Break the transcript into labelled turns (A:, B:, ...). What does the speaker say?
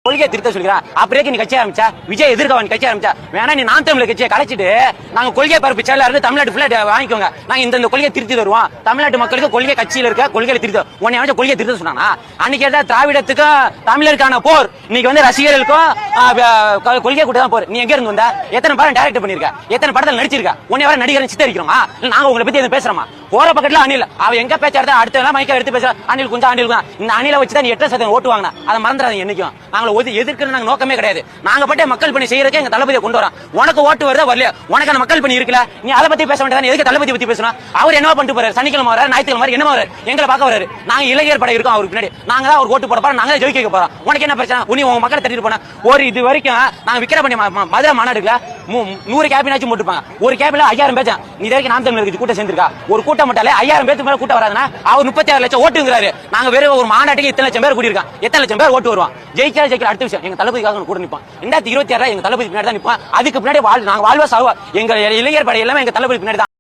A: கொள்கையை திருத்த சொல்லிக்கிறா. அப்படியே நீ கட்சி ஆரம்பிச்சா விஜய் எதிர்க்க கட்சி ஆரம்பிச்சா வேணா நீ நாம் தமிழ் கட்சியை கலைச்சிட்டு நாங்க கொள்கை பரப்பு சேனல இருந்து தமிழ்நாட்டு ஃபுல்லா வாங்கிக்கோங்க. நாங்க இந்த கொள்கையை திருத்தி தருவோம். தமிழ்நாட்டு மக்களுக்கு கொள்கை கட்சியில இருக்க கொள்கையை திருத்த உன்னை வந்து கொள்கையை திருத்த சொன்னானா? அன்னைக்கு ஏதாவது திராவிடத்துக்கும் தமிழருக்கான போர், இன்னைக்கு வந்து ரசிகர்களுக்கும் கொள்கை கூட தான் போர். நீ எங்க இருந்து வந்தா? எத்தனை படம் டைரக்ட் பண்ணிருக்க? எத்தனை படத்தில் நடிச்சிருக்க? உன்னை வர நடிகரை சித்தரிக்கிறோமா? நாங்க உங்களை பத்தி எதுவும் பேசுறோமா? போற பக்கத்துல அணில் அவ எங்க பேச்சாரு அடுத்த மைக்க எடுத்து பேசுற அணில் கொஞ்சம் அணில் இந்த அணில வச்சுதான் நீ 8% ஓட்டு வாங்கினா. அதை மறந்துடாதீங்க. என்னைக்கும் நாங்க எதிர்க்கிறது நாங்க நோக்கமே கிடையாது. நாங்க பட்டே மக்கள் பணி செய்யறதுக்கு எங்க தளபதியை கொண்டு வரோம். உனக்கு ஓட்டு வருதா வரல, உனக்கு அந்த மக்கள் பணி இருக்குல்ல, நீ அதை பத்தி பேச வேண்டியதான். எதுக்கு தளபதி பத்தி பேசணும்? அவர் என்ன பண்ணிட்டு போறாரு? சனிக்கிழமை வர ஞாயிற்றுக்கிழமை மாதிரி என்ன வராரு? எங்களை பார்க்க வராரு. நாங்க இளைஞர் படை இருக்கோம் அவருக்கு பின்னாடி. நாங்க தான் அவர் ஓட்டு போட போறோம். நாங்க ஜெயிக்க வைக்க போறோம். உனக்கு என்ன பிரச்சனை? உனி உங்க மக்களை தட்டிட்டு போன ஒரு இது வரைக்கும் நாங்க விக்கிர பண்ணி மதுரை மாநாடுல 100 கேபினாச்சும் போட்டுப்பாங்க. ஒரு கேபில 5000 பேச்சா நீ வரைக்கும் நாம் தமிழர் கூட்டம் சேர்ந்திருக்கா? ஒரு கூட்டம் மட்டும் 1000 பேருக்கு மேல கூட்டம் வராதுன்னா அவர் 36 லட்சம் ஓட்டுங்கிறாரு. நாங்க வெறும் ஒரு மாநாட்டுக்கு இத்தனை லட்சம் பேர் கூட்டியிருக்கோம். எத்தனை லட்சம் பேர் ஓட்டு வருவான்? ஜெயிக்கிற அடுத்த விஷயம் எங்க தளபதிக்காக கூட நிற்போம். 2026 எங்க தளபதி பின்னாடி தான் நிற்போம். அதுக்கு பின்னாடி நாங்க வாழ்வா சாவா எங்க இளைஞர் படை எல்லாமே எங்க தளபதி பின்னாடி தான்.